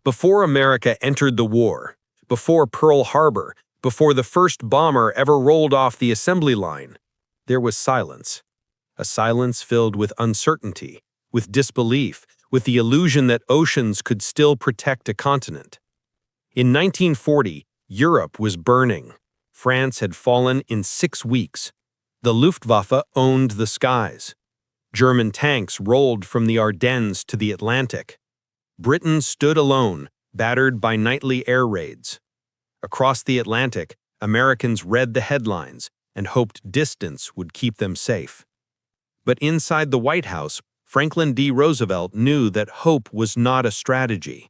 Before America entered the war, before Pearl Harbor, before the first bomber ever rolled off the assembly line, there was silence. A silence filled with uncertainty, with disbelief, with the illusion that oceans could still protect a continent. In 1940, Europe was burning. France had fallen in 6 weeks. The Luftwaffe owned the skies. German tanks rolled from the Ardennes to the Atlantic. Britain stood alone, battered by nightly air raids. Across the Atlantic, Americans read the headlines and hoped distance would keep them safe. But inside the White House, Franklin D. Roosevelt knew that hope was not a strategy.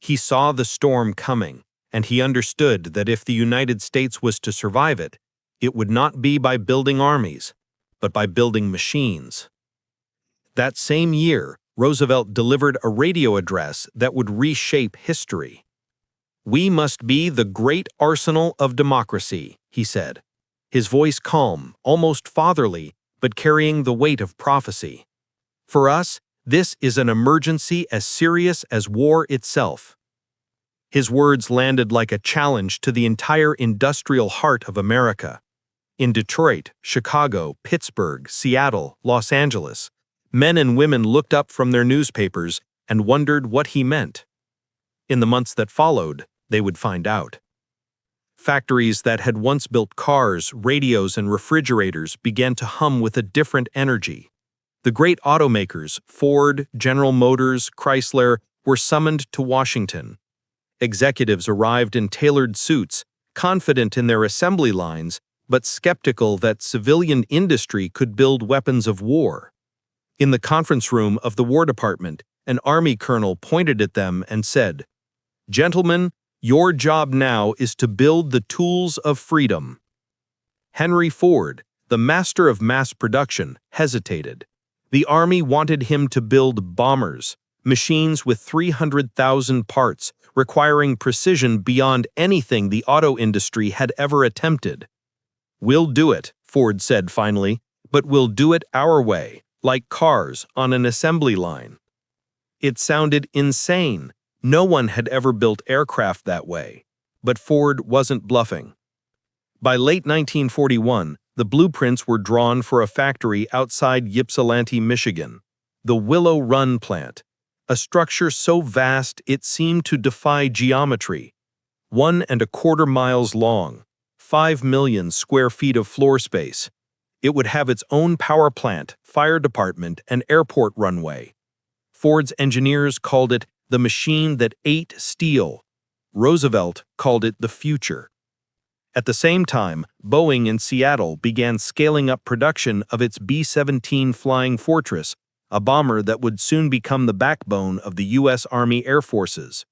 He saw the storm coming, and he understood that if the United States was to survive it, it would not be by building armies, but by building machines. That same year, Roosevelt delivered a radio address that would reshape history. "We must be the great arsenal of democracy," he said, his voice calm, almost fatherly, but carrying the weight of prophecy. "For us, this is an emergency as serious as war itself." His words landed like a challenge to the entire industrial heart of America. In Detroit, Chicago, Pittsburgh, Seattle, Los Angeles, men and women looked up from their newspapers and wondered what he meant. In the months that followed, they would find out. Factories that had once built cars, radios, and refrigerators began to hum with a different energy. The great automakers, Ford, General Motors, Chrysler, were summoned to Washington. Executives arrived in tailored suits, confident in their assembly lines, but skeptical that civilian industry could build weapons of war. In the conference room of the War Department, an Army colonel pointed at them and said, "Gentlemen, your job now is to build the tools of freedom." Henry Ford, the master of mass production, hesitated. The Army wanted him to build bombers, machines with 300,000 parts, requiring precision beyond anything the auto industry had ever attempted. "We'll do it," Ford said finally, "but we'll do it our way, like cars on an assembly line." It sounded insane. No one had ever built aircraft that way. But Ford wasn't bluffing. By late 1941, the blueprints were drawn for a factory outside Ypsilanti, Michigan, the Willow Run plant, a structure so vast it seemed to defy geometry. 1.25 miles long, 5 million square feet of floor space. It would have its own power plant, fire department, and airport runway. Ford's engineers called it the machine that ate steel. Roosevelt called it the future. At the same time, Boeing in Seattle began scaling up production of its B-17 Flying Fortress, a bomber that would soon become the backbone of the U.S. Army Air Forces.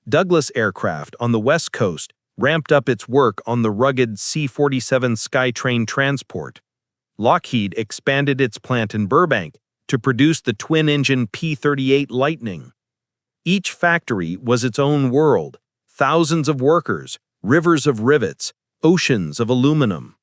Douglas Aircraft on the West Coast ramped up its work on the rugged C-47 Skytrain transport. Lockheed expanded its plant in Burbank to produce the twin-engine P-38 Lightning. Each factory was its own world, thousands of workers, rivers of rivets, oceans of aluminum.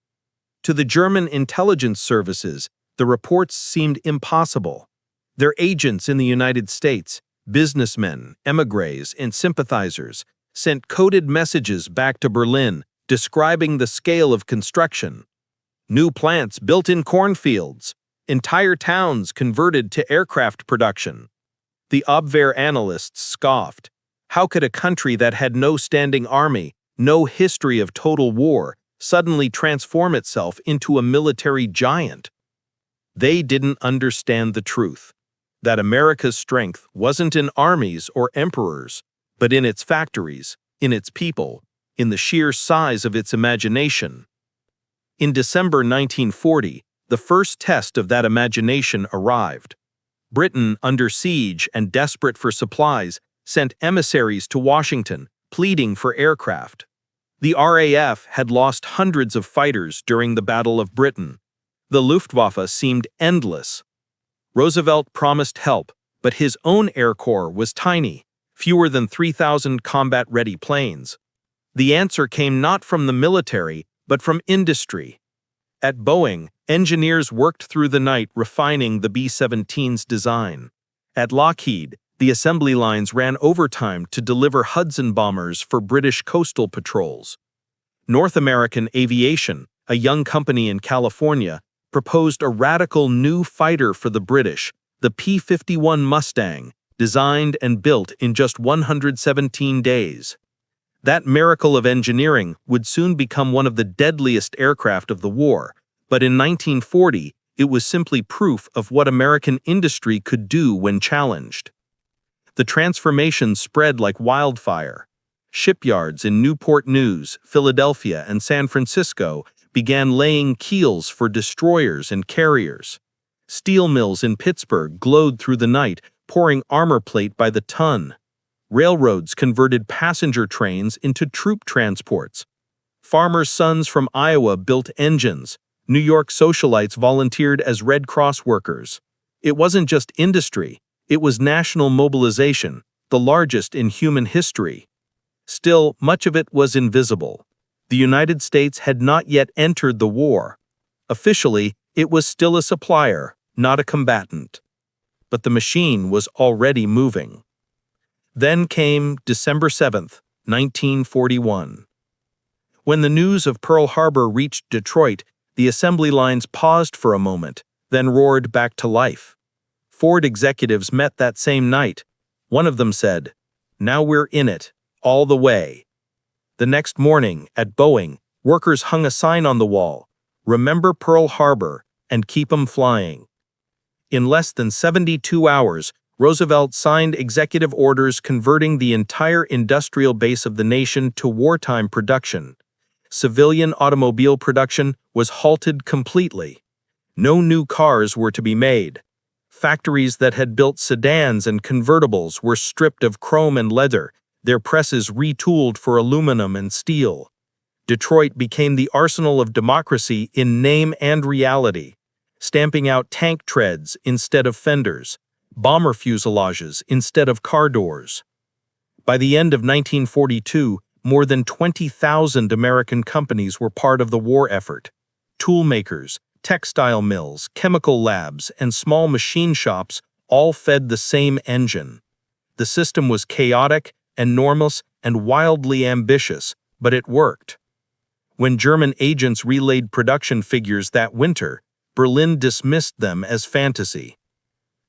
To the German intelligence services, the reports seemed impossible. Their agents in the United States, businessmen, émigrés, and sympathizers, sent coded messages back to Berlin describing the scale of construction. New plants built in cornfields, entire towns converted to aircraft production. The Abwehr analysts scoffed. How could a country that had no standing army, no history of total war, suddenly transform itself into a military giant? They didn't understand the truth, that America's strength wasn't in armies or emperors, but in its factories, in its people, in the sheer size of its imagination. In December 1940, the first test of that imagination arrived. Britain, under siege and desperate for supplies, sent emissaries to Washington, pleading for aircraft. The RAF had lost hundreds of fighters during the Battle of Britain. The Luftwaffe seemed endless. Roosevelt promised help, but his Own Air Corps was tiny, fewer than 3,000 combat-ready planes. The answer came not from the military, but from industry. At Boeing, engineers worked through the night refining the B-17's design. At Lockheed, The assembly lines ran overtime to deliver Hudson bombers for British coastal patrols. North American Aviation, a young company in California, proposed a radical new fighter for the British, the P-51 Mustang, designed and built in just 117 days. That miracle of engineering would soon become one of the deadliest aircraft of the war, but in 1940, it was simply proof of what American industry could do when challenged. The transformation spread like wildfire. Shipyards in Newport News, Philadelphia, and San Francisco began laying keels for destroyers and carriers. Steel mills in Pittsburgh glowed through the night, pouring armor plate by the ton. Railroads converted passenger trains into troop transports. Farmers' sons from Iowa built engines. New York socialites volunteered as Red Cross workers. It wasn't just industry, it was national mobilization, the largest in human history. Still, much of it was invisible. The United States had not yet entered the war. Officially, it was still a supplier, not a combatant. But the machine was already moving. Then came December 7th, 1941. When the news of Pearl Harbor reached Detroit, the assembly lines paused for a moment, then roared back to life. Ford executives met that same night. One of them said, "Now we're in it, all the way." The next morning, at Boeing, workers hung a sign on the wall, "Remember Pearl Harbor and keep 'em flying." In less than 72 hours, Roosevelt signed executive orders converting the entire industrial base of the nation to wartime production. Civilian automobile production was halted completely. No new cars were to be made. Factories that had built sedans and convertibles were stripped of chrome and leather, their presses retooled for aluminum and steel. Detroit became the arsenal of democracy in name and reality, stamping out tank treads instead of fenders, bomber fuselages instead of car doors. By the end of 1942, more than 20,000 American companies were part of the war effort. Toolmakers, textile mills, chemical labs, and small machine shops all fed the same engine. The system was chaotic, enormous, and wildly ambitious, but it worked. When German agents relayed production figures that winter, Berlin dismissed them as fantasy.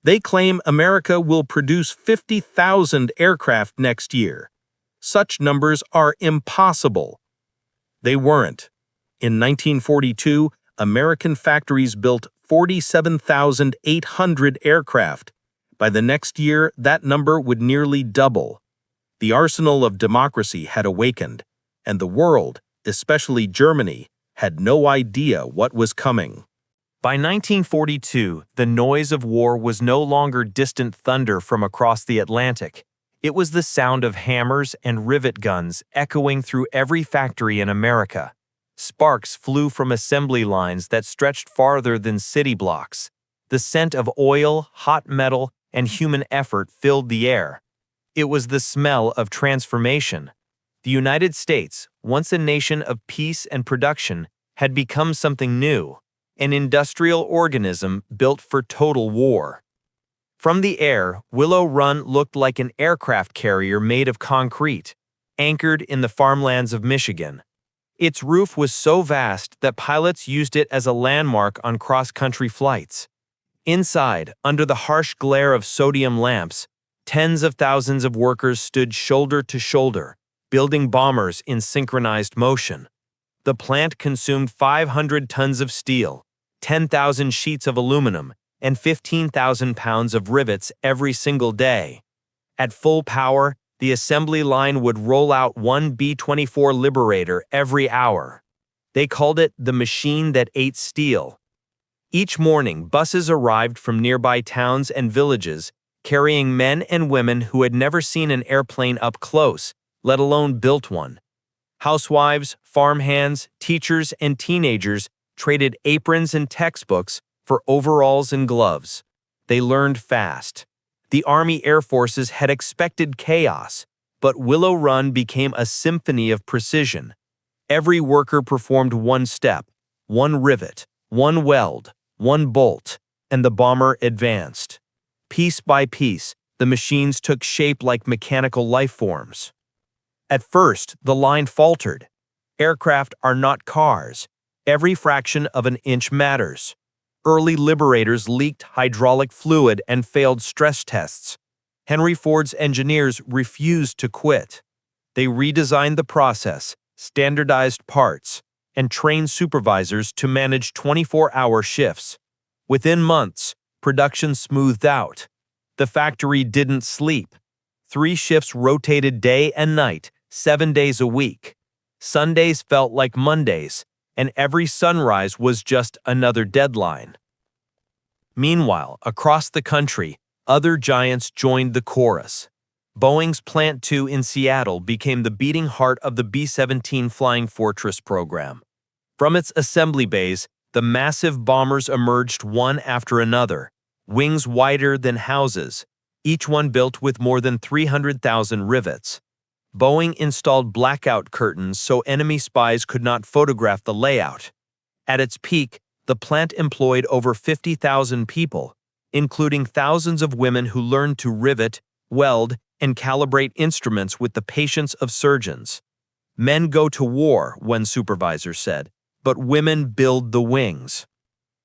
They claim America will produce 50,000 aircraft next year. Such numbers are impossible. They weren't. In 1942, American factories built 47,800 aircraft. By the next year, that number would nearly double. The arsenal of democracy had awakened, and the world, especially Germany, had no idea what was coming. By 1942, the noise of war was no longer distant thunder from across the Atlantic. It was the sound of hammers and rivet guns echoing through every factory in America. Sparks flew from assembly lines that stretched farther than city blocks. The scent of oil, hot metal, and human effort filled the air. It was the smell of transformation. The United States, once a nation of peace and production, had become something new, an industrial organism built for total war. From the air, Willow Run looked like an aircraft carrier made of concrete, anchored in the farmlands of Michigan. Its roof was so vast that pilots used it as a landmark on cross-country flights. Inside, under the harsh glare of sodium lamps, tens of thousands of workers stood shoulder to shoulder, building bombers in synchronized motion. The plant consumed 500 tons of steel, 10,000 sheets of aluminum, and 15,000 pounds of rivets every single day. At full power, the assembly line would roll out one B-24 Liberator every hour. They called it the machine that ate steel. Each morning, buses arrived from nearby towns and villages, carrying men and women who had never seen an airplane up close, let alone built one. Housewives, farmhands, teachers, and teenagers traded aprons and textbooks for overalls and gloves. They learned fast. The Army Air Forces had expected chaos, but Willow Run became a symphony of precision. Every worker performed one step, one rivet, one weld, one bolt, and the bomber advanced. Piece by piece, the machines took shape like mechanical life forms. At first, the line faltered. Aircraft are not cars. Every fraction of an inch matters. Early Liberators leaked hydraulic fluid and failed stress tests. Henry Ford's engineers refused to quit. They redesigned the process, standardized parts, and trained supervisors to manage 24-hour shifts. Within months, production smoothed out. The factory didn't sleep. 3 shifts rotated day and night, 7 days a week. Sundays felt like Mondays, and every sunrise was just another deadline. Meanwhile, across the country, other giants joined the chorus. Boeing's Plant 2 in Seattle became the beating heart of the B-17 Flying Fortress program. From its assembly bays, the massive bombers emerged one after another, wings wider than houses, each one built with more than 300,000 rivets. Boeing installed blackout curtains so enemy spies could not photograph the layout. At its peak, the plant employed over 50,000 people, including thousands of women who learned to rivet, weld, and calibrate instruments with the patience of surgeons. Men go to war, one supervisor said, but women build the wings.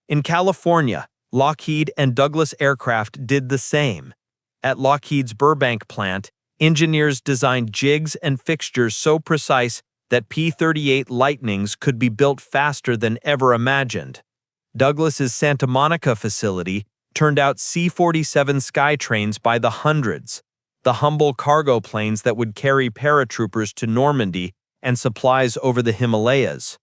In California, Lockheed and Douglas Aircraft did the same. At Lockheed's Burbank plant, engineers designed jigs and fixtures so precise that P-38 Lightnings could be built faster than ever imagined. Douglas's Santa Monica facility turned out C-47 Skytrains by the hundreds, the humble cargo planes that would carry paratroopers to Normandy and supplies over the Himalayas.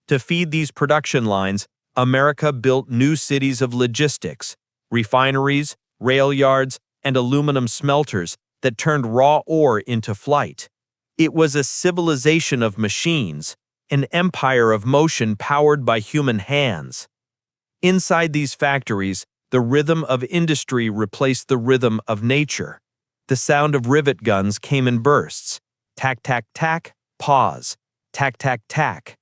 To feed these production lines, America built new cities of logistics, refineries, rail yards, and aluminum smelters that turned raw ore into flight. It was a civilization of machines, an empire of motion powered by human hands. Inside these factories, the rhythm of industry replaced the rhythm of nature. The sound of rivet guns came in bursts. Tack, tack, tack, pause. Tack, tack, tack.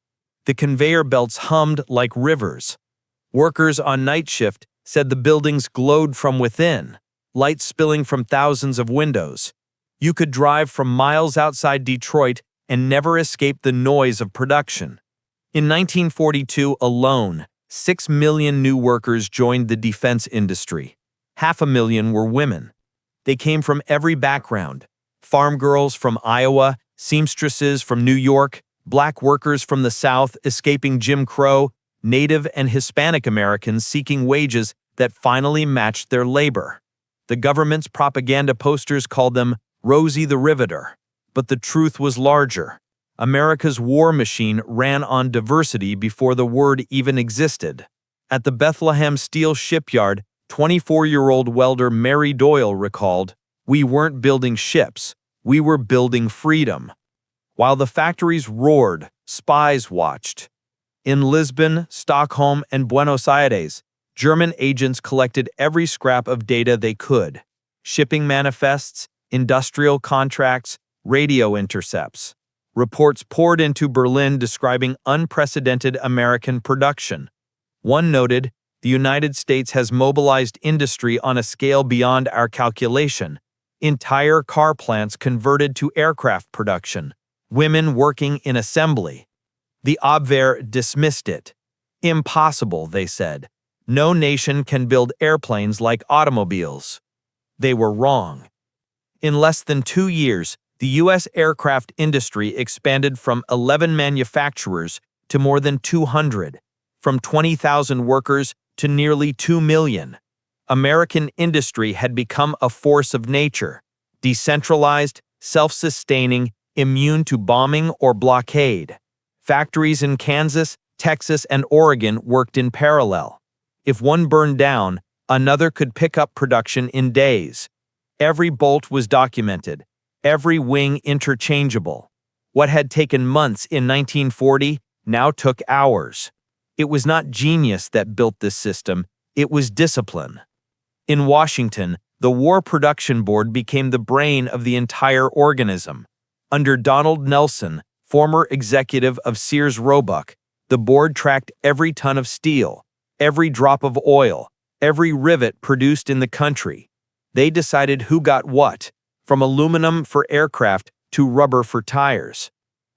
The conveyor belts hummed like rivers. Workers on night shift said the buildings glowed from within, light spilling from thousands of windows. You could drive from miles outside Detroit and never escape the noise of production. In 1942 alone, 6 million new workers joined the defense industry. 500,000 were women. They came from every background: farm girls from Iowa, seamstresses from New York, black workers from the South escaping Jim Crow, Native and Hispanic Americans seeking wages that finally matched their labor. The government's propaganda posters called them Rosie the Riveter, but the truth was larger. America's war machine ran on diversity before the word even existed. At the Bethlehem Steel Shipyard, 24-year-old welder Mary Doyle recalled, "We weren't building ships, we were building freedom." While the factories roared, spies watched. In Lisbon, Stockholm, and Buenos Aires, German agents collected every scrap of data they could: shipping manifests, industrial contracts, radio intercepts. Reports poured into Berlin describing unprecedented American production. One noted, "The United States has mobilized industry on a scale beyond our calculation. Entire car plants converted to aircraft production. Women working in assembly." The Abwehr dismissed it. "Impossible," they said. "No nation can build airplanes like automobiles." They were wrong. In less than 2 years, the U.S. aircraft industry expanded from 11 manufacturers to more than 200, from 20,000 workers to nearly 2 million. American industry had become a force of nature, decentralized, self-sustaining, immune to bombing or blockade. Factories in Kansas, Texas, and Oregon worked in parallel. If one burned down, another could pick up production in days. Every bolt was documented, every wing interchangeable. What had taken months in 1940 now took hours. It was not genius that built this system, it was discipline. In Washington, the War Production Board became the brain of the entire organism. Under Donald Nelson, former executive of Sears Roebuck, the board tracked every ton of steel, every drop of oil, every rivet produced in the country. They decided who got what, from aluminum for aircraft to rubber for tires.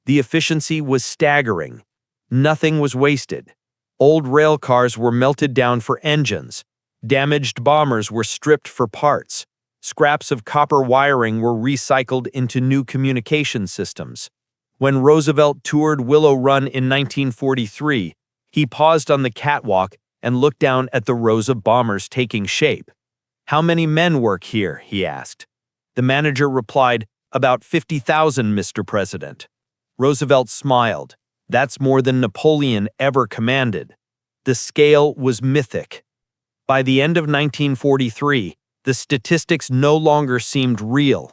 The efficiency was staggering. Nothing was wasted. Old rail cars were melted down for engines. Damaged bombers were stripped for parts. Scraps of copper wiring were recycled into new communication systems. When Roosevelt toured Willow Run in 1943, he paused on the catwalk and looked down at the rows of bombers taking shape. "How many men work here?" he asked. The manager replied, "About 50,000, Mr. President." Roosevelt smiled. That's more than Napoleon ever commanded. The scale was mythic. By the end of 1943, the statistics no longer seemed real.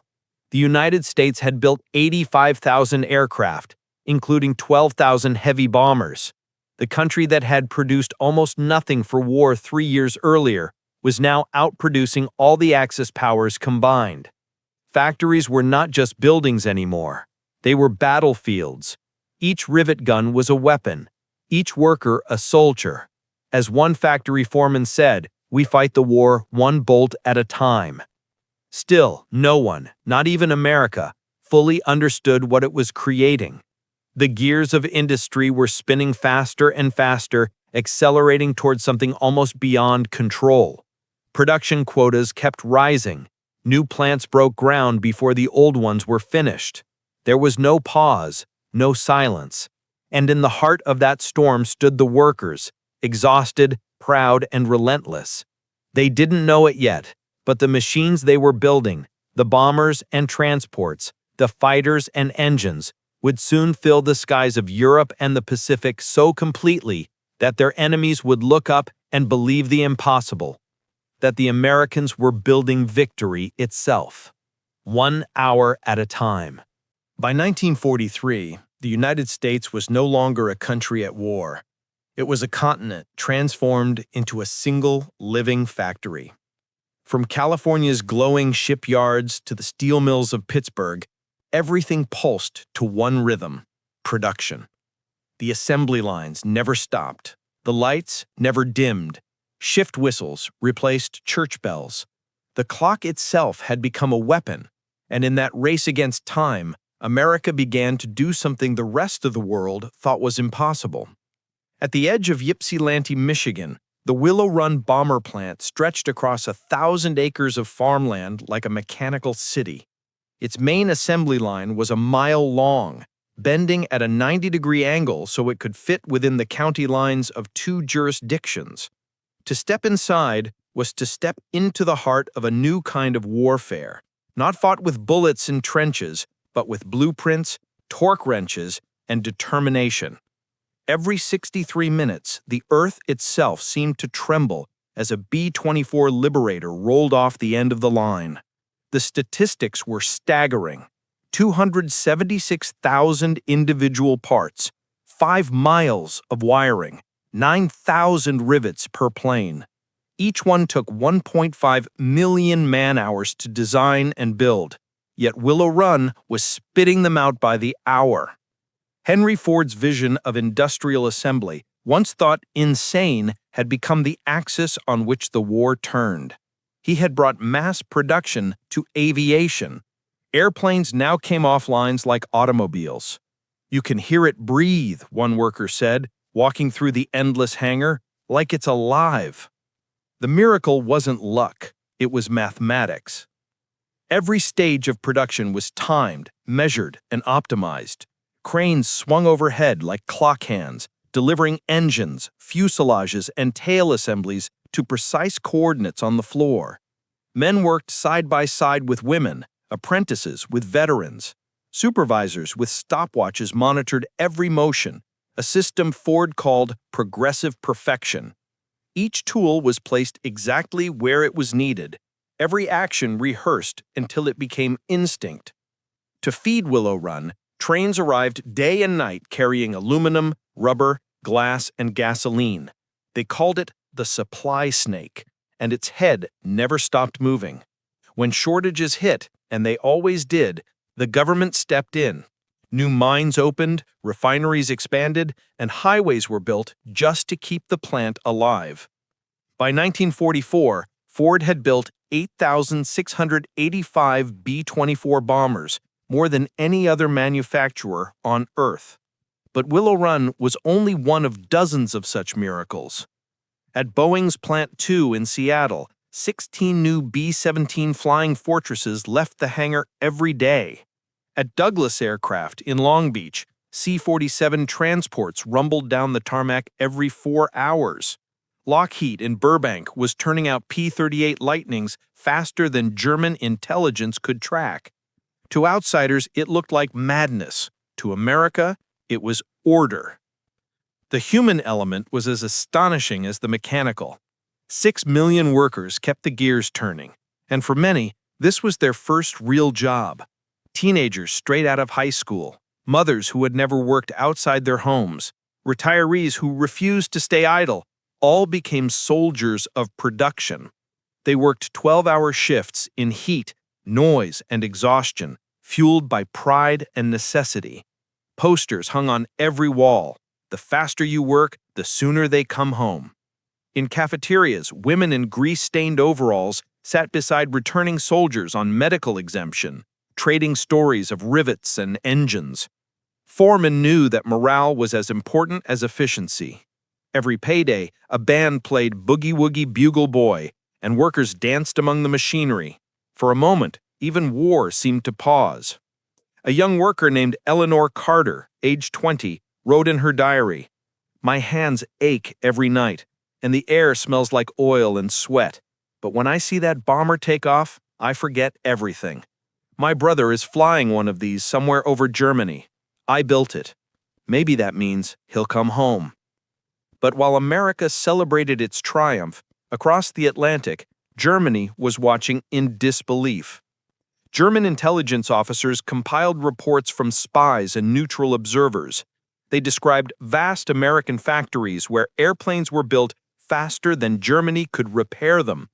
The United States had built 85,000 aircraft, including 12,000 heavy bombers. The country that had produced almost nothing for war 3 years earlier was now outproducing all the Axis powers combined. Factories were not just buildings anymore. They were battlefields. Each rivet gun was a weapon, each worker a soldier. As one factory foreman said, "We fight the war one bolt at a time." Still, no one, not even America, fully understood what it was creating. The gears of industry were spinning faster and faster, accelerating towards something almost beyond control. Production quotas kept rising. New plants broke ground before the old ones were finished. There was no pause, no silence. And in the heart of that storm stood the workers, exhausted, proud, and relentless. They didn't know it yet, but the machines they were building, the bombers and transports, the fighters and engines, would soon fill the skies of Europe and the Pacific so completely that their enemies would look up and believe the impossible, that the Americans were building victory itself, 1 hour at a time. By 1943, the United States was no longer a country at war. It was a continent transformed into a single living factory. From California's glowing shipyards to the steel mills of Pittsburgh, everything pulsed to one rhythm: production. The assembly lines never stopped. The lights never dimmed. Shift whistles replaced church bells. The clock itself had become a weapon, and in that race against time, America began to do something the rest of the world thought was impossible. At the edge of Ypsilanti, Michigan, the Willow Run bomber plant stretched across 1,000 acres of farmland like a mechanical city. Its main assembly line was a mile long, bending at a 90-degree angle so it could fit within the county lines of 2 jurisdictions. To step inside was to step into the heart of a new kind of warfare, not fought with bullets in trenches, but with blueprints, torque wrenches, and determination. Every 63 minutes, the earth itself seemed to tremble as a B-24 Liberator rolled off the end of the line. The statistics were staggering. 276,000 individual parts, 5 miles of wiring, 9,000 rivets per plane. Each one took 1.5 million man-hours to design and build, yet Willow Run was spitting them out by the hour. Henry Ford's vision of industrial assembly, once thought insane, had become the axis on which the war turned. He had brought mass production to aviation. Airplanes now came off lines like automobiles. "You can hear it breathe," one worker said, walking through the endless hangar, "like it's alive." The miracle wasn't luck, it was mathematics. Every stage of production was timed, measured, and optimized. Cranes swung overhead like clock hands, delivering engines, fuselages, and tail assemblies to precise coordinates on the floor. Men worked side by side with women, apprentices with veterans. Supervisors with stopwatches monitored every motion, a system Ford called progressive perfection. Each tool was placed exactly where it was needed, every action rehearsed until it became instinct. To feed Willow Run, trains arrived day and night carrying aluminum, rubber, glass, and gasoline. They called it the supply snake, and its head never stopped moving. When shortages hit, and they always did, the government stepped in. New mines opened, refineries expanded, and highways were built just to keep the plant alive. By 1944, Ford had built 8,685 B-24 bombers, more than any other manufacturer on Earth. But Willow Run was only one of dozens of such miracles. At Boeing's Plant 2 in Seattle, 16 new B-17 Flying Fortresses left the hangar every day. At Douglas Aircraft in Long Beach, C-47 transports rumbled down the tarmac every 4 hours. Lockheed in Burbank was turning out P-38 Lightnings faster than German intelligence could track. To outsiders, it looked like madness. To America, it was order. The human element was as astonishing as the mechanical. 6 million workers kept the gears turning, and for many, this was their first real job. Teenagers straight out of high school, mothers who had never worked outside their homes, retirees who refused to stay idle, all became soldiers of production. They worked 12-hour shifts in heat, noise, and exhaustion, fueled by pride and necessity. Posters hung on every wall. The faster you work, the sooner they come home. In cafeterias, women in grease-stained overalls sat beside returning soldiers on medical exemption, trading stories of rivets and engines. Foremen knew that morale was as important as efficiency. Every payday, a band played Boogie Woogie Bugle Boy, and workers danced among the machinery. For a moment, even war seemed to pause. A young worker named Eleanor Carter, age 20, wrote in her diary, "My hands ache every night, and the air smells like oil and sweat. But when I see that bomber take off, I forget everything. My brother is flying one of these somewhere over Germany. I built it. Maybe that means he'll come home." But while America celebrated its triumph, across the Atlantic, Germany was watching in disbelief. German intelligence officers compiled reports from spies and neutral observers. They described vast American factories where airplanes were built faster than Germany could repair them.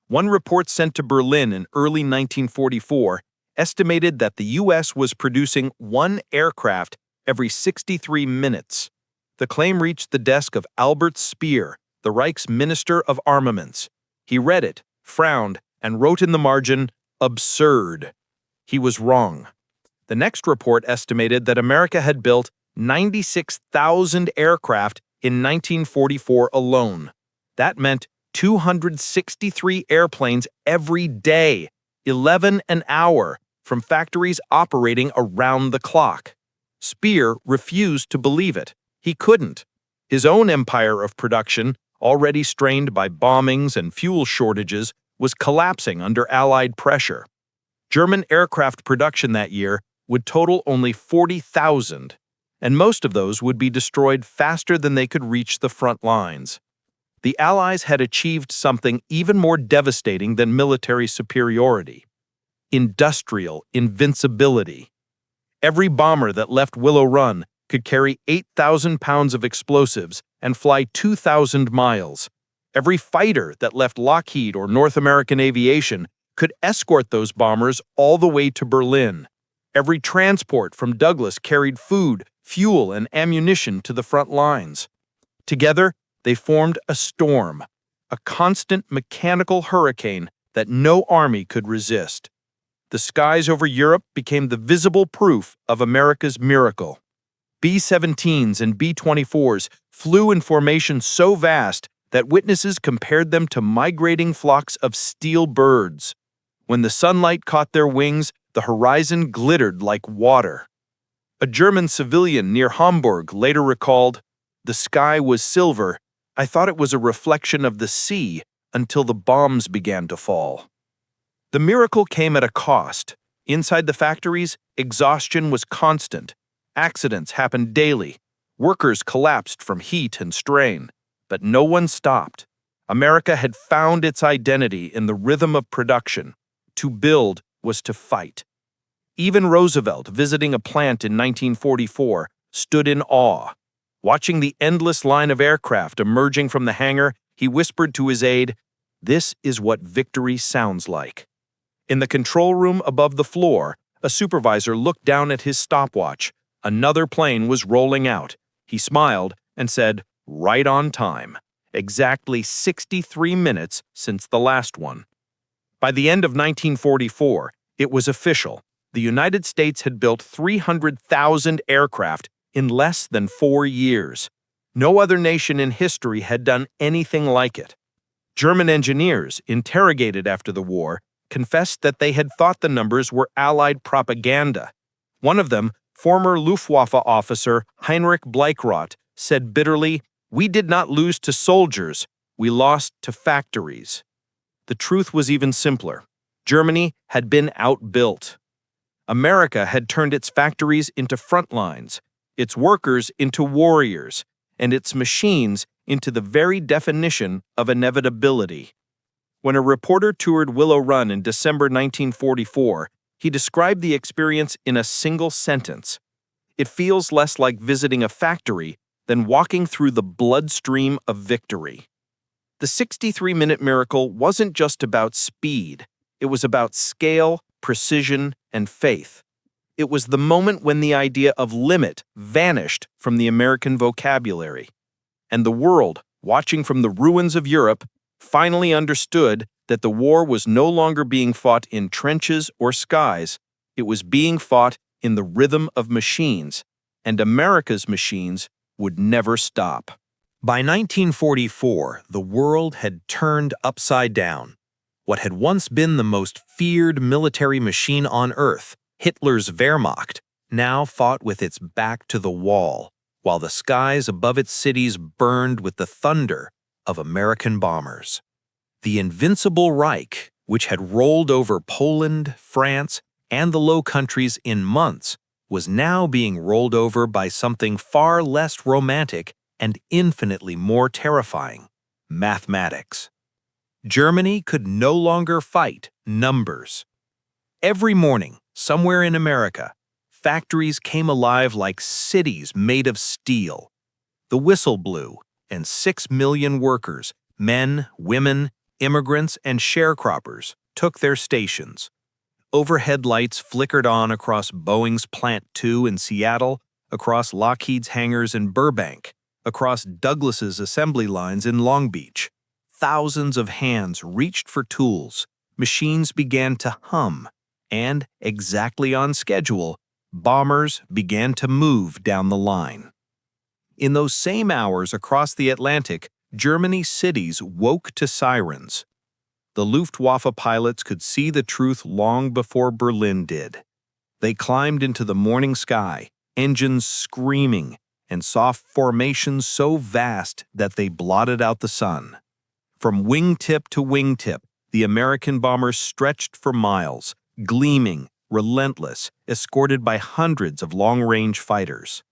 One report sent to Berlin in early 1944 estimated that the U.S. was producing one aircraft every 63 minutes. The claim reached the desk of Albert Speer, the Reich's Minister of Armaments. He read it, frowned, and wrote in the margin, "Absurd." He was wrong. The next report estimated that America had built 96,000 aircraft in 1944 alone. That meant 263 airplanes every day, 11 an hour, from factories operating around the clock. Speer refused to believe it. He couldn't. His own empire of production, already strained by bombings and fuel shortages, was collapsing under Allied pressure. German aircraft production that year would total only 40,000, and most of those would be destroyed faster than they could reach the front lines. The Allies had achieved something even more devastating than military superiority: industrial invincibility. Every bomber that left Willow Run could carry 8,000 pounds of explosives and fly 2,000 miles. Every fighter that left Lockheed or North American Aviation could escort those bombers all the way to Berlin. Every transport from Douglas carried food, fuel, and ammunition to the front lines. Together, they formed a storm, a constant mechanical hurricane that no army could resist. The skies over Europe became the visible proof of America's miracle. B-17s and B-24s flew in formation so vast that witnesses compared them to migrating flocks of steel birds. When the sunlight caught their wings, the horizon glittered like water. A German civilian near Hamburg later recalled, "The sky was silver. I thought it was a reflection of the sea until the bombs began to fall." The miracle came at a cost. Inside the factories, exhaustion was constant. Accidents happened daily. Workers collapsed from heat and strain. But no one stopped. America had found its identity in the rhythm of production. To build was to fight. Even Roosevelt, visiting a plant in 1944, stood in awe. Watching the endless line of aircraft emerging from the hangar, he whispered to his aide, "This is what victory sounds like." In the control room above the floor, a supervisor looked down at his stopwatch. Another plane was rolling out. He smiled and said, "Right on time." exactly 63 minutes since the last one. By the end of 1944, it was official. The United States had built 300,000 aircraft in less than 4 years. No other nation in history had done anything like it. German engineers, interrogated after the war, confessed that they had thought the numbers were Allied propaganda. One of them, former Luftwaffe officer Heinrich Bleichrodt, said bitterly, "We did not lose to soldiers, we lost to factories." The truth was even simpler. Germany had been outbuilt. America had turned its factories into frontlines, its workers into warriors, and its machines into the very definition of inevitability. When a reporter toured Willow Run in December 1944, he described the experience in a single sentence. "It feels less like visiting a factory than walking through the bloodstream of victory." The 63-minute miracle wasn't just about speed. It was about scale, precision, and faith. It was the moment when the idea of limit vanished from the American vocabulary. And the world, watching from the ruins of Europe, finally understood that the war was no longer being fought in trenches or skies. It was being fought in the rhythm of machines, and America's machines would never stop. By 1944, the world had turned upside down. What had once been the most feared military machine on Earth, Hitler's Wehrmacht, now fought with its back to the wall, while the skies above its cities burned with the thunder of American bombers. The invincible Reich, which had rolled over Poland, France, and the Low Countries in months, was now being rolled over by something far less romantic and infinitely more terrifying: mathematics. Germany could no longer fight numbers. Every morning, somewhere in America, factories came alive like cities made of steel. The whistle blew, and 6 million workers, men, women, immigrants, and sharecroppers, took their stations. Overhead lights flickered on across Boeing's Plant 2 in Seattle, across Lockheed's hangars in Burbank, across Douglas's assembly lines in Long Beach. Thousands of hands reached for tools, machines began to hum, and, exactly on schedule, bombers began to move down the line. In those same hours across the Atlantic, Germany's cities woke to sirens. The Luftwaffe pilots could see the truth long before Berlin did. They climbed into the morning sky, engines screaming, and saw formations so vast that they blotted out the sun. From wingtip to wingtip, the American bombers stretched for miles, gleaming, relentless, escorted by hundreds of long-range fighters.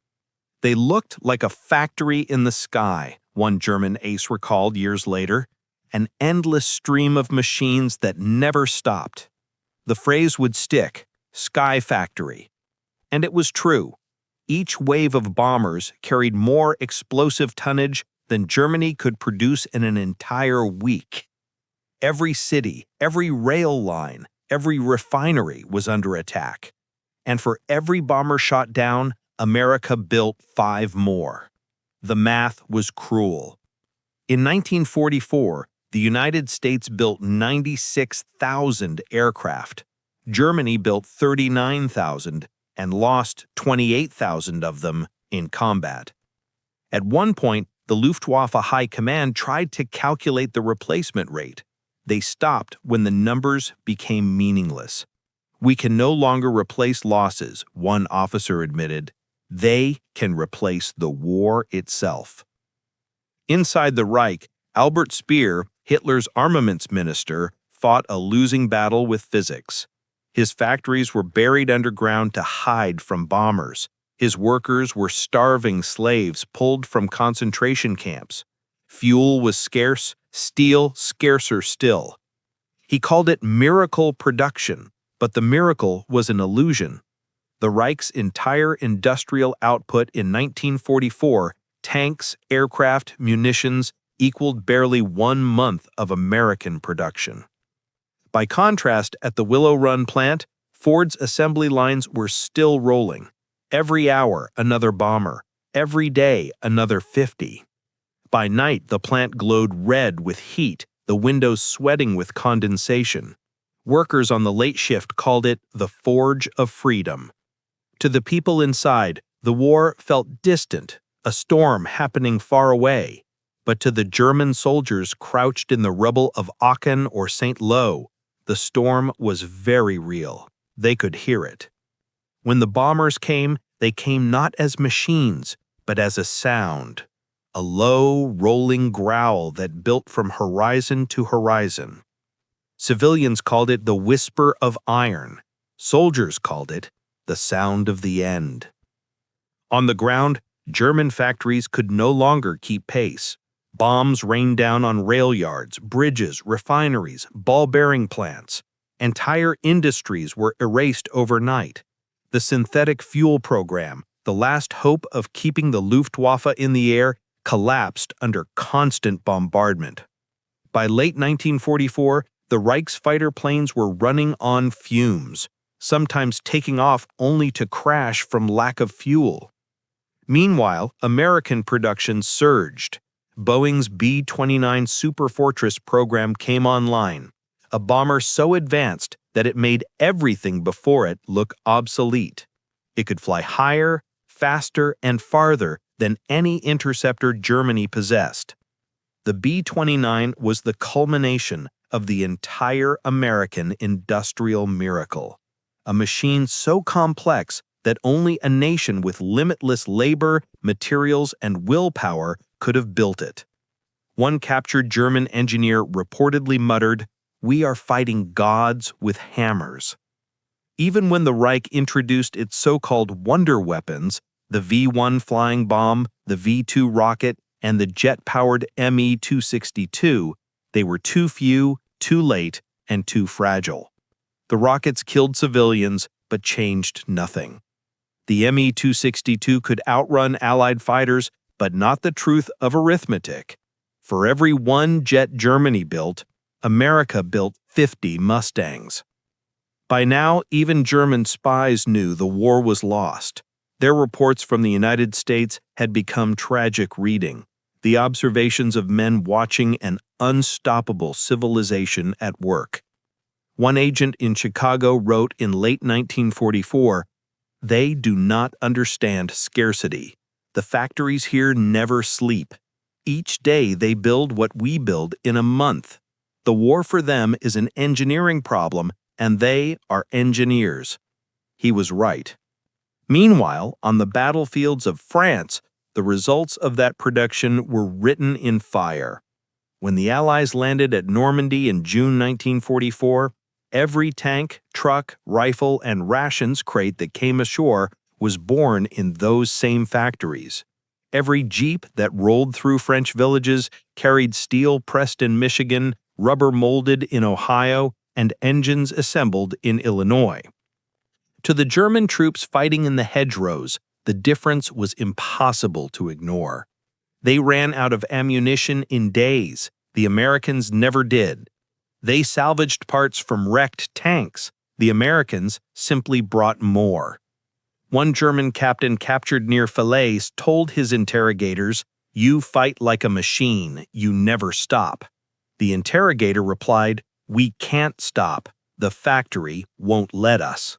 They looked like a factory in the sky, one German ace recalled years later, an endless stream of machines that never stopped. The phrase would stick, "Sky Factory." And it was true. Each wave of bombers carried more explosive tonnage than Germany could produce in an entire week. Every city, every rail line, every refinery was under attack. And for every bomber shot down, America built 5 more. The math was cruel. In 1944, the United States built 96,000 aircraft. Germany built 39,000 and lost 28,000 of them in combat. At one point, the Luftwaffe High Command tried to calculate the replacement rate. They stopped when the numbers became meaningless. "We can no longer replace losses," one officer admitted. "They can replace the war itself." Inside the Reich, Albert Speer, Hitler's armaments minister, fought a losing battle with physics. His factories were buried underground to hide from bombers. His workers were starving slaves pulled from concentration camps. Fuel was scarce, steel scarcer still. He called it miracle production, but the miracle was an illusion. The Reich's entire industrial output in 1944, tanks, aircraft, munitions, equaled barely 1 month of American production. By contrast, at the Willow Run plant, Ford's assembly lines were still rolling. Every hour, another bomber. Every day, another 50. By night, the plant glowed red with heat, the windows sweating with condensation. Workers on the late shift called it the Forge of Freedom. To the people inside, the war felt distant, a storm happening far away. But to the German soldiers crouched in the rubble of Aachen or St. Lo, the storm was very real. They could hear it. When the bombers came, they came not as machines, but as a sound, a low, rolling growl that built from horizon to horizon. Civilians called it the whisper of iron. Soldiers called it the sound of the end. On the ground, German factories could no longer keep pace. Bombs rained down on rail yards, bridges, refineries, ball-bearing plants. Entire industries were erased overnight. The synthetic fuel program, the last hope of keeping the Luftwaffe in the air, collapsed under constant bombardment. By late 1944, the Reich's fighter planes were running on fumes, sometimes taking off only to crash from lack of fuel. Meanwhile, American production surged. Boeing's B-29 Superfortress program came online, a bomber so advanced that it made everything before it look obsolete. It could fly higher, faster, and farther than any interceptor Germany possessed. The B-29 was the culmination of the entire American industrial miracle, a machine so complex that only a nation with limitless labor, materials, and willpower could have built it. One captured German engineer reportedly muttered, "We are fighting gods with hammers." Even when the Reich introduced its so-called wonder weapons, the V-1 flying bomb, the V-2 rocket, and the jet-powered Me-262, they were too few, too late, and too fragile. The rockets killed civilians, but changed nothing. The Me-262 could outrun Allied fighters, but not the truth of arithmetic. For every one jet Germany built, America built 50 Mustangs. By now, even German spies knew the war was lost. Their reports from the United States had become tragic reading, the observations of men watching an unstoppable civilization at work. One agent in Chicago wrote in late 1944, "They do not understand scarcity. The factories here never sleep. Each day they build what we build in a month. The war for them is an engineering problem, and they are engineers." He was right. Meanwhile, on the battlefields of France, the results of that production were written in fire. When the Allies landed at Normandy in June 1944, every tank, truck, rifle, and rations crate that came ashore was born in those same factories. Every Jeep that rolled through French villages carried steel pressed in Michigan, rubber molded in Ohio, and engines assembled in Illinois. To the German troops fighting in the hedgerows, the difference was impossible to ignore. They ran out of ammunition in days. The Americans never did. They salvaged parts from wrecked tanks. The Americans simply brought more. One German captain captured near Falaise told his interrogators, "You fight like a machine. You never stop." The interrogator replied, "We can't stop. The factory won't let us."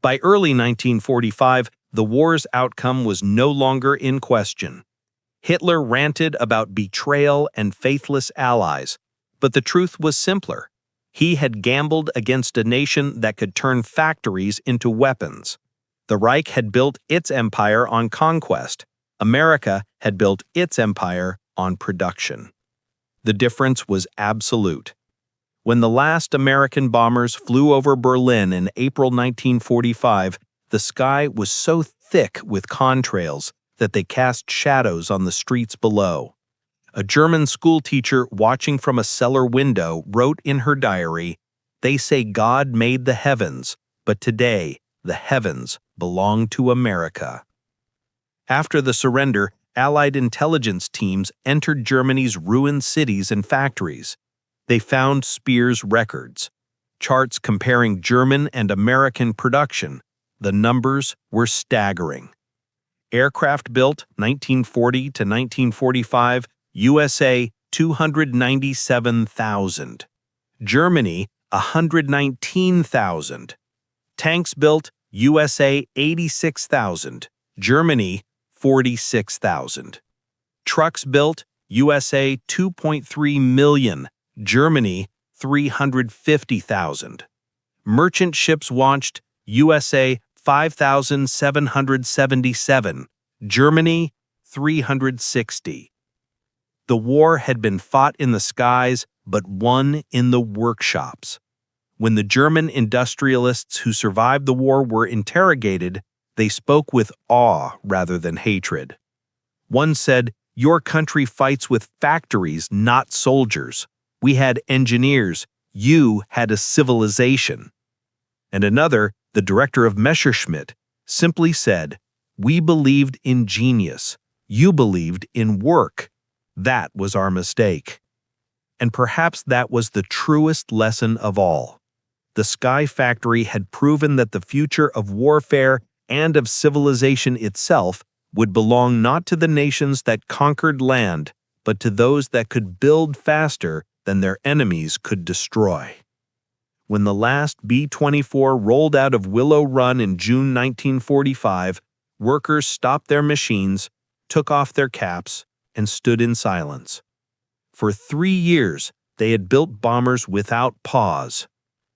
By early 1945, the war's outcome was no longer in question. Hitler ranted about betrayal and faithless allies, but the truth was simpler. He had gambled against a nation that could turn factories into weapons. The Reich had built its empire on conquest. America had built its empire on production. The difference was absolute. When the last American bombers flew over Berlin in April 1945, the sky was so thick with contrails that they cast shadows on the streets below. A German schoolteacher watching from a cellar window wrote in her diary, "They say God made the heavens, but today the heavens belong to America." After the surrender, Allied intelligence teams entered Germany's ruined cities and factories. They found Spies records, charts comparing German and American production. The numbers were staggering. Aircraft built 1940 to 1945, USA 297,000. Germany 119,000. Tanks built USA 86,000. Germany 46,000. Trucks built USA 2.3 million. Germany 350,000. Merchant ships launched USA 5,777. Germany 360. The war had been fought in the skies, but won in the workshops. When the German industrialists who survived the war were interrogated, they spoke with awe rather than hatred. One said, "Your country fights with factories, not soldiers. We had engineers. You had a civilization." And another, the director of Messerschmitt, simply said, "We believed in genius. You believed in work. That was our mistake." And perhaps that was the truest lesson of all. The Sky Factory had proven that the future of warfare and of civilization itself would belong not to the nations that conquered land, but to those that could build faster than their enemies could destroy. When the last B-24 rolled out of Willow Run in June 1945, workers stopped their machines, took off their caps, and stood in silence. For 3 years, they had built bombers without pause.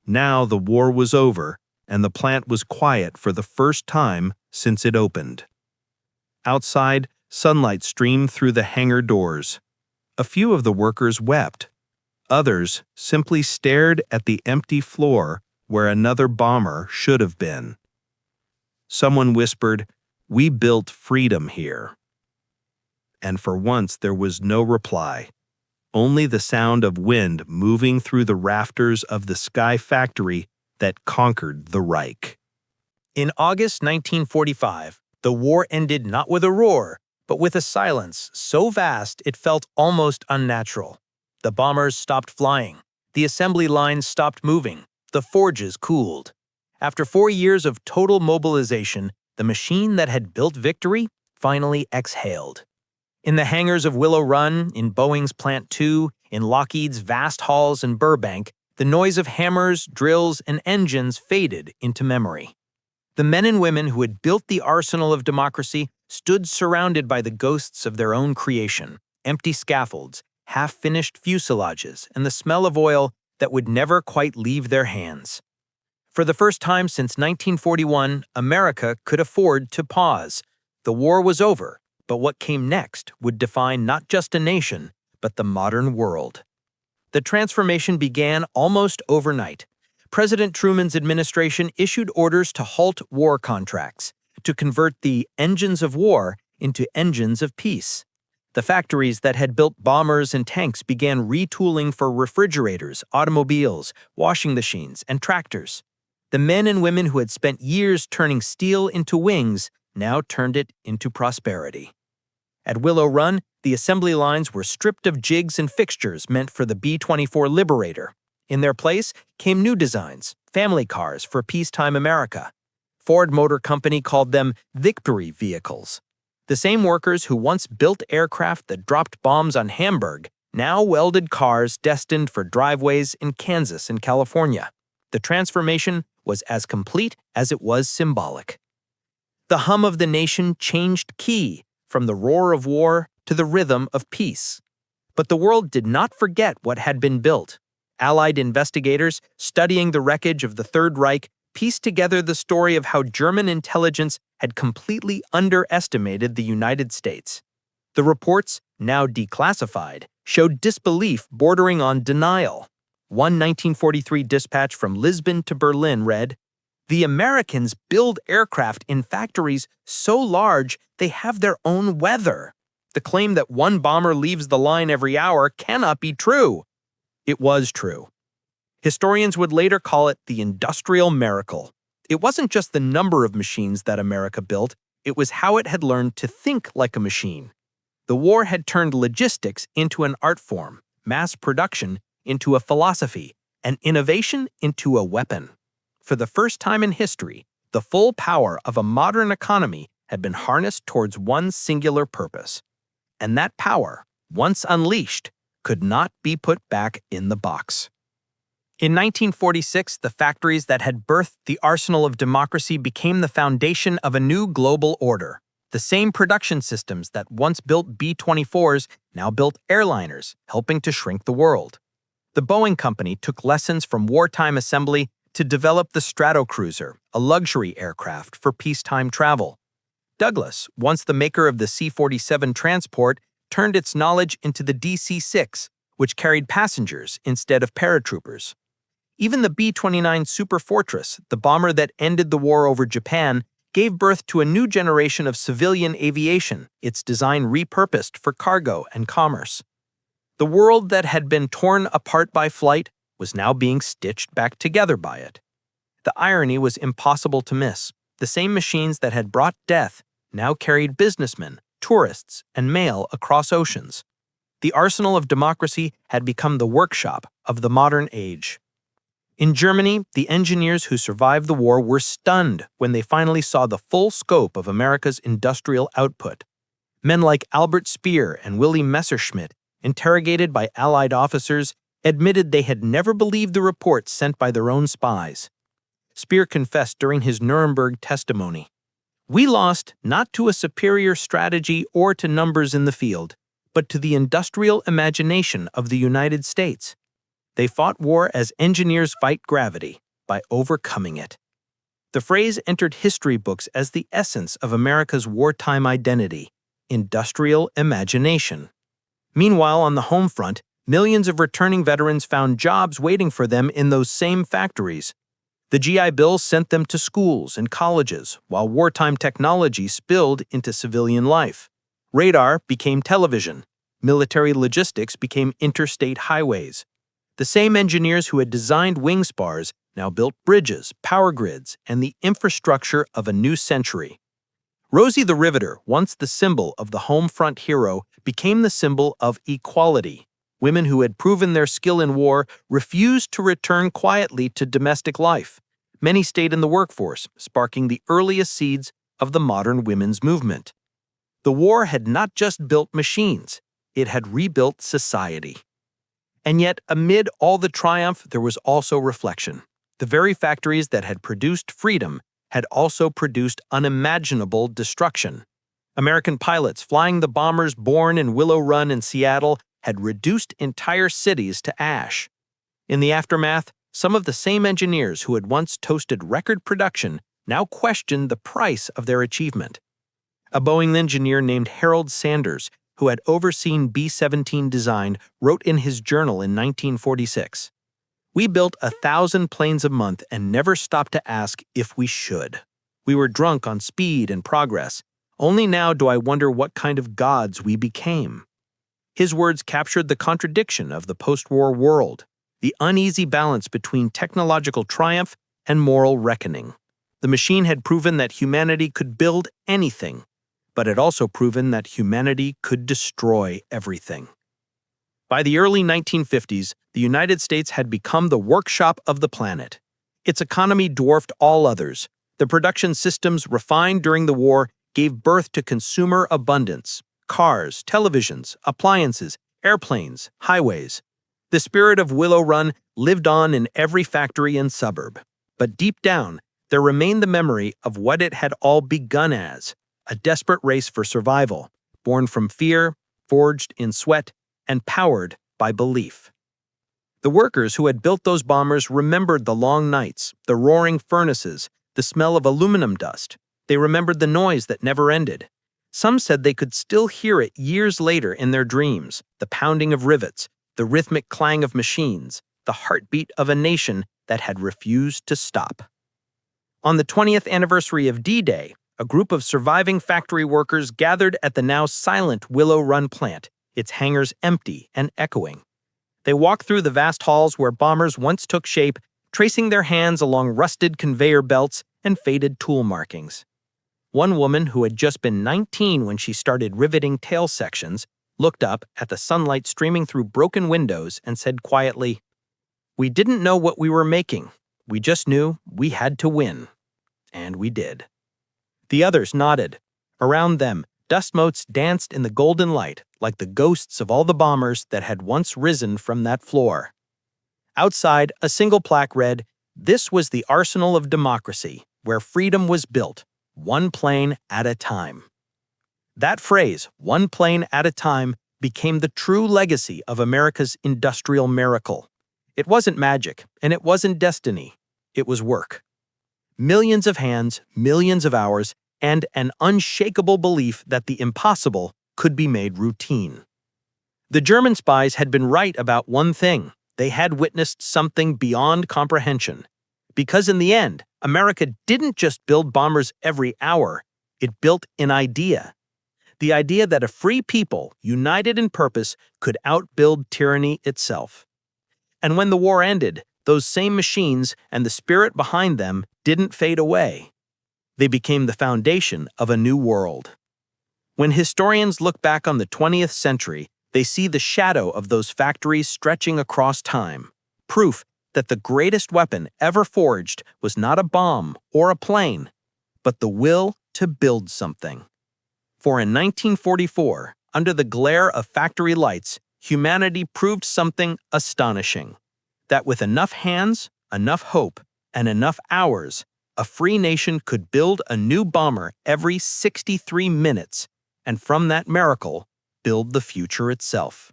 Now the war was over, and the plant was quiet for the first time since it opened. Outside, sunlight streamed through the hangar doors. A few of the workers wept. Others simply stared at the empty floor where another bomber should have been. Someone whispered, "We built freedom here." And for once there was no reply, only the sound of wind moving through the rafters of the Sky Factory that conquered the Reich. In August 1945, the war ended not with a roar, but with a silence so vast it felt almost unnatural. The bombers stopped flying, the assembly lines stopped moving, the forges cooled. After 4 years of total mobilization, the machine that had built victory finally exhaled. In the hangars of Willow Run, in Boeing's Plant 2, in Lockheed's vast halls in Burbank, the noise of hammers, drills, and engines faded into memory. The men and women who had built the arsenal of democracy stood surrounded by the ghosts of their own creation, empty scaffolds, half-finished fuselages, and the smell of oil that would never quite leave their hands. For the first time since 1941, America could afford to pause. The war was over, but what came next would define not just a nation, but the modern world. The transformation began almost overnight. President Truman's administration issued orders to halt war contracts, to convert the engines of war into engines of peace. The factories that had built bombers and tanks began retooling for refrigerators, automobiles, washing machines, and tractors. The men and women who had spent years turning steel into wings now turned it into prosperity. At Willow Run, the assembly lines were stripped of jigs and fixtures meant for the B-24 Liberator. In their place came new designs, family cars for peacetime America. Ford Motor Company called them victory vehicles. The same workers who once built aircraft that dropped bombs on Hamburg now welded cars destined for driveways in Kansas and California. The transformation was as complete as it was symbolic. The hum of the nation changed key from the roar of war to the rhythm of peace. But the world did not forget what had been built. Allied investigators studying the wreckage of the Third Reich pieced together the story of how German intelligence had completely underestimated the United States. The reports, now declassified, showed disbelief bordering on denial. One 1943 dispatch from Lisbon to Berlin read, "The Americans build aircraft in factories so large they have their own weather. The claim that one bomber leaves the line every hour cannot be true." It was true. Historians would later call it the industrial miracle. It wasn't just the number of machines that America built, it was how it had learned to think like a machine. The war had turned logistics into an art form, mass production into a philosophy, and innovation into a weapon. For the first time in history, the full power of a modern economy had been harnessed towards one singular purpose. And that power, once unleashed, could not be put back in the box. In 1946, the factories that had birthed the arsenal of democracy became the foundation of a new global order. The same production systems that once built B-24s now built airliners, helping to shrink the world. The Boeing company took lessons from wartime assembly to develop the Stratocruiser, a luxury aircraft for peacetime travel. Douglas, once the maker of the C-47 transport, turned its knowledge into the DC-6, which carried passengers instead of paratroopers. Even the B-29 Superfortress, the bomber that ended the war over Japan, gave birth to a new generation of civilian aviation, its design repurposed for cargo and commerce. The world that had been torn apart by flight was now being stitched back together by it. The irony was impossible to miss. The same machines that had brought death now carried businessmen, tourists, and mail across oceans. The arsenal of democracy had become the workshop of the modern age. In Germany, the engineers who survived the war were stunned when they finally saw the full scope of America's industrial output. Men like Albert Speer and Willy Messerschmitt, interrogated by Allied officers, admitted they had never believed the reports sent by their own spies. Speer confessed during his Nuremberg testimony, "We lost not to a superior strategy or to numbers in the field, but to the industrial imagination of the United States. They fought war as engineers fight gravity, by overcoming it." The phrase entered history books as the essence of America's wartime identity, industrial imagination. Meanwhile, on the home front, millions of returning veterans found jobs waiting for them in those same factories. The GI Bill sent them to schools and colleges, while wartime technology spilled into civilian life. Radar became television. Military logistics became interstate highways. The same engineers who had designed wing spars now built bridges, power grids, and the infrastructure of a new century. Rosie the Riveter, once the symbol of the home front hero, became the symbol of equality. Women who had proven their skill in war refused to return quietly to domestic life. Many stayed in the workforce, sparking the earliest seeds of the modern women's movement. The war had not just built machines, it had rebuilt society. And yet, amid all the triumph, there was also reflection. The very factories that had produced freedom had also produced unimaginable destruction. American pilots flying the bombers born in Willow Run in Seattle had reduced entire cities to ash. In the aftermath, some of the same engineers who had once toasted record production now questioned the price of their achievement. A Boeing engineer named Harold Sanders, who had overseen B-17 design, wrote in his journal in 1946, "We built 1,000 planes a month and never stopped to ask if we should. We were drunk on speed and progress. Only now do I wonder what kind of gods we became." His words captured the contradiction of the post-war world, the uneasy balance between technological triumph and moral reckoning. The machine had proven that humanity could build anything, but had also proven that humanity could destroy everything. By the early 1950s, the United States had become the workshop of the planet. Its economy dwarfed all others. The production systems refined during the war gave birth to consumer abundance: cars, televisions, appliances, airplanes, highways. The spirit of Willow Run lived on in every factory and suburb. But deep down, there remained the memory of what it had all begun as: a desperate race for survival, born from fear, forged in sweat, and powered by belief. The workers who had built those bombers remembered the long nights, the roaring furnaces, the smell of aluminum dust. They remembered the noise that never ended. Some said they could still hear it years later in their dreams: the pounding of rivets, the rhythmic clang of machines, the heartbeat of a nation that had refused to stop. On the 20th anniversary of D-Day, a group of surviving factory workers gathered at the now silent Willow Run plant, its hangars empty and echoing. They walked through the vast halls where bombers once took shape, tracing their hands along rusted conveyor belts and faded tool markings. One woman, who had just been 19 when she started riveting tail sections, looked up at the sunlight streaming through broken windows and said quietly, "We didn't know what we were making. We just knew we had to win." And we did. The others nodded. Around them, dust motes danced in the golden light like the ghosts of all the bombers that had once risen from that floor. Outside, a single plaque read, "This was the arsenal of democracy, where freedom was built, one plane at a time." That phrase, "one plane at a time," became the true legacy of America's industrial miracle. It wasn't magic, and it wasn't destiny. It was work. Millions of hands, millions of hours, and an unshakable belief that the impossible could be made routine. The German spies had been right about one thing. They had witnessed something beyond comprehension. Because in the end, America didn't just build bombers every hour, it built an idea. The idea that a free people, united in purpose, could outbuild tyranny itself. And when the war ended, those same machines and the spirit behind them didn't fade away. They became the foundation of a new world. When historians look back on the 20th century, they see the shadow of those factories stretching across time, proof that the greatest weapon ever forged was not a bomb or a plane, but the will to build something. For in 1944, under the glare of factory lights, humanity proved something astonishing. That with enough hands, enough hope, and enough hours, a free nation could build a new bomber every 63 minutes, and from that miracle, build the future itself.